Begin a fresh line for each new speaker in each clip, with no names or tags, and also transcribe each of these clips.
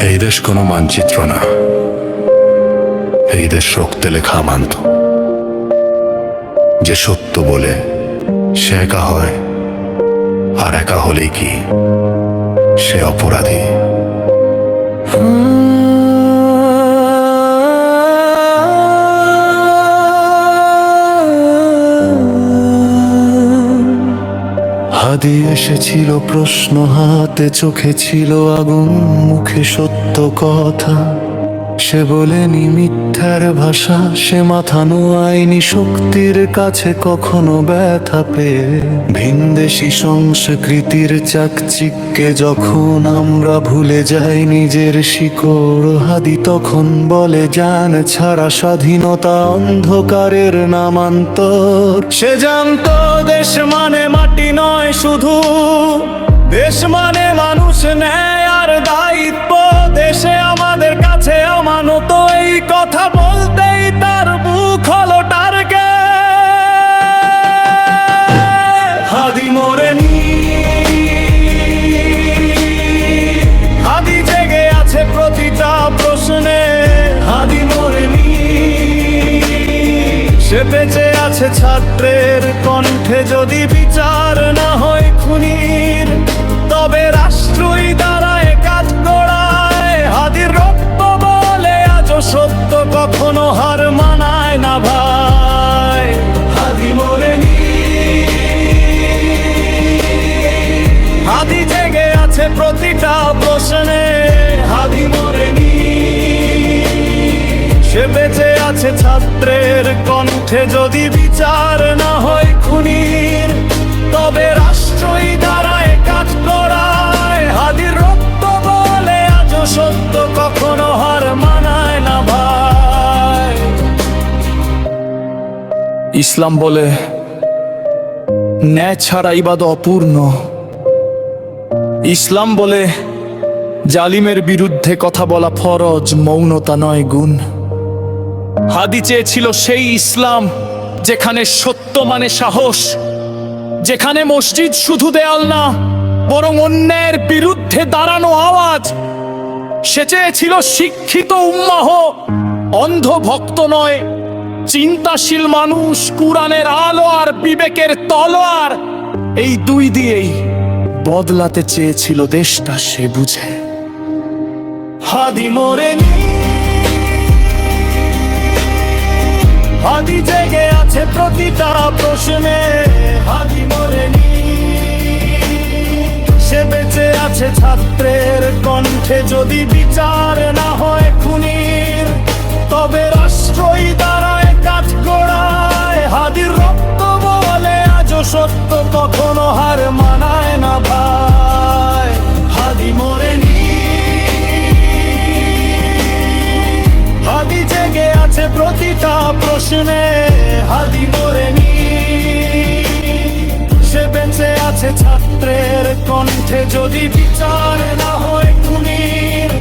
এই দেশ কোনো মানচিত্র না, এই দেশ রক্তে লেখা মান্ত। যে সত্য বলে সে একা হয়, আর একা হলেই কি সে অপরাধী। হাদি এসেছিল প্রশ্ন হাতে, চোখে ছিল আগুন, মুখে সত্য কথা। সে বলেনি মিথ্যার ভাষা, সে মাথা নোয়ায়নি শক্তির কাছে কখনো ব্যথা পেয়ে। ভিনদেশি সংস্কৃতির চাকচিক্যে যখন আমরা ভুলে যাই নিজের শিকড়, হাদি তখন বলে জান ছাড়া স্বাধীনতা অন্ধকারের নামান্তর। সে জানতো দেশ মানে মাটি নয় শুধু, দেশ মানে মানুষ, ন্যায় আর দায়িত্ব। দেশে আমাদের কাছে অমানত, এই কথা বলতেই তার বুক হলো টার্গেট। হাদি মরেনি, হাদি জেগে আছে প্রতিটা প্রশ্নে। হাদি মরেনি, সে বেঁচে আছে ছাত্রের কণ্ঠে। যদি বিচার না হয় খুনির, তবে রাষ্ট্রই দাঁড়ায় কাজ গড়ায়। হাদির রক্ত বলে আজও সত্য কখনো হার মানায় না ভাই। হাদি মরেনি, হাদি জেগে আছে প্রতিটা প্রশ্নে। হাদি মরেনি, সে বেঁচে আছে ছাত্রের কণ্ঠে। যদি বিচার না হয় খুনির, তবে রাষ্ট্রই দাঁড়ায় কাজ করায়। হাদির রক্ত বলে আজও সত্য কখনো হার মানায় না ভাই। ইসলাম বলে ন্যায় ছাড়া ইবাদত অপূর্ণ। ইসলাম বলে জালিমের বিরুদ্ধে কথা বলা ফরজ, মৌনতা নয় গুণ। হাদি চেয়েছিল সেই ইসলাম যেখানে সত্য মানে সাহস, যেখানে মসজিদ শুধু দেয়াল না বরং অন্যের বিরুদ্ধে দাঁড়ানো আওয়াজ। সে চেয়েছিল শিক্ষিত উম্মাহ, অন্ধ ভক্ত নয়, চিন্তাশীল মানুষ, কুরআনের আলো আর বিবেকের তলোয়ার। এই দুই দিয়েই বদলাতে চেয়েছিল দেশটা সে বুঝে। হাদি মরেনি, হাদি জেগে আছে প্রতিটা প্রশ্নে। হাদি মরেনি, সে বেঁচে আছে ছাত্রের কণ্ঠে। যদি বিচার না হয় খুনির, তবে রাষ্ট্রই দাঁড়ায় কাজ গড়ায়। হাদির রক্ত বলে আজও সত্য কখনো হার মানায় না ভাই। হাদি মরেনি, হাদি জেগে আছে প্রতিটা প্রশ্নে। হাদি মরেনি, সে বেঁচে আছে ছাত্রের কণ্ঠে। যদি বিচার না হয় খুনির,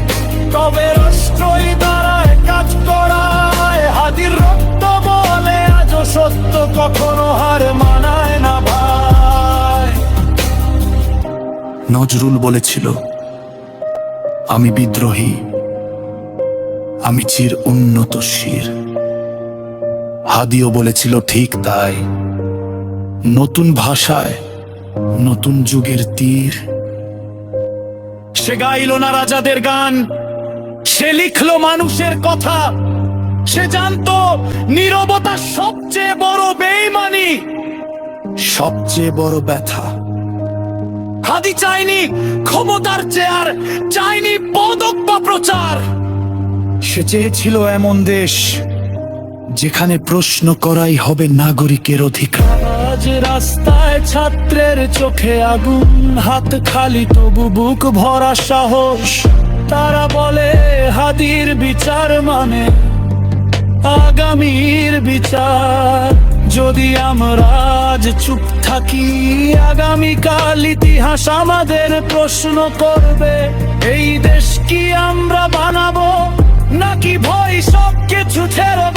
তবে রাষ্ট্রই দাঁড়ায় কাজ করায়। হাদির রক্ত বলে আজও সত্য কখনো হার মানায় না ভাই। নজরুল বলেছিল আমি বিদ্রোহী, আমি চির উন্নত শির। হাদিও বলেছিল ঠিক তাই, নতুন ভাষায় নতুন যুগের তীর। সে গাইল না রাজাদের গান, সে লিখলো মানুষের কথা। সে জানতো নীরবতা সবচেয়ে বড় বেঈমানি, সবচেয়ে বড় ব্যথা। হাদি চাইনি ক্ষমতার চেয়ার, চাইনি পদক বা প্রচার। সে চেয়েছিল এমন দেশ যেখানে প্রশ্ন করাই হবে নাগরিকের অধিকার। আজ রাস্তায় ছাত্রের চোখে আগুন, হাত খালি তবু বুক ভরা সাহস। তারা বলে হাদির বিচার মানে আগামীর বিচার। যদি আমরা আজ চুপ থাকি, আগামীকাল ইতিহাস আমাদের প্রশ্ন করবে। এই দেশ কি আমরা বানাবো, নাকি ভয় সব কিছু ছেড়ে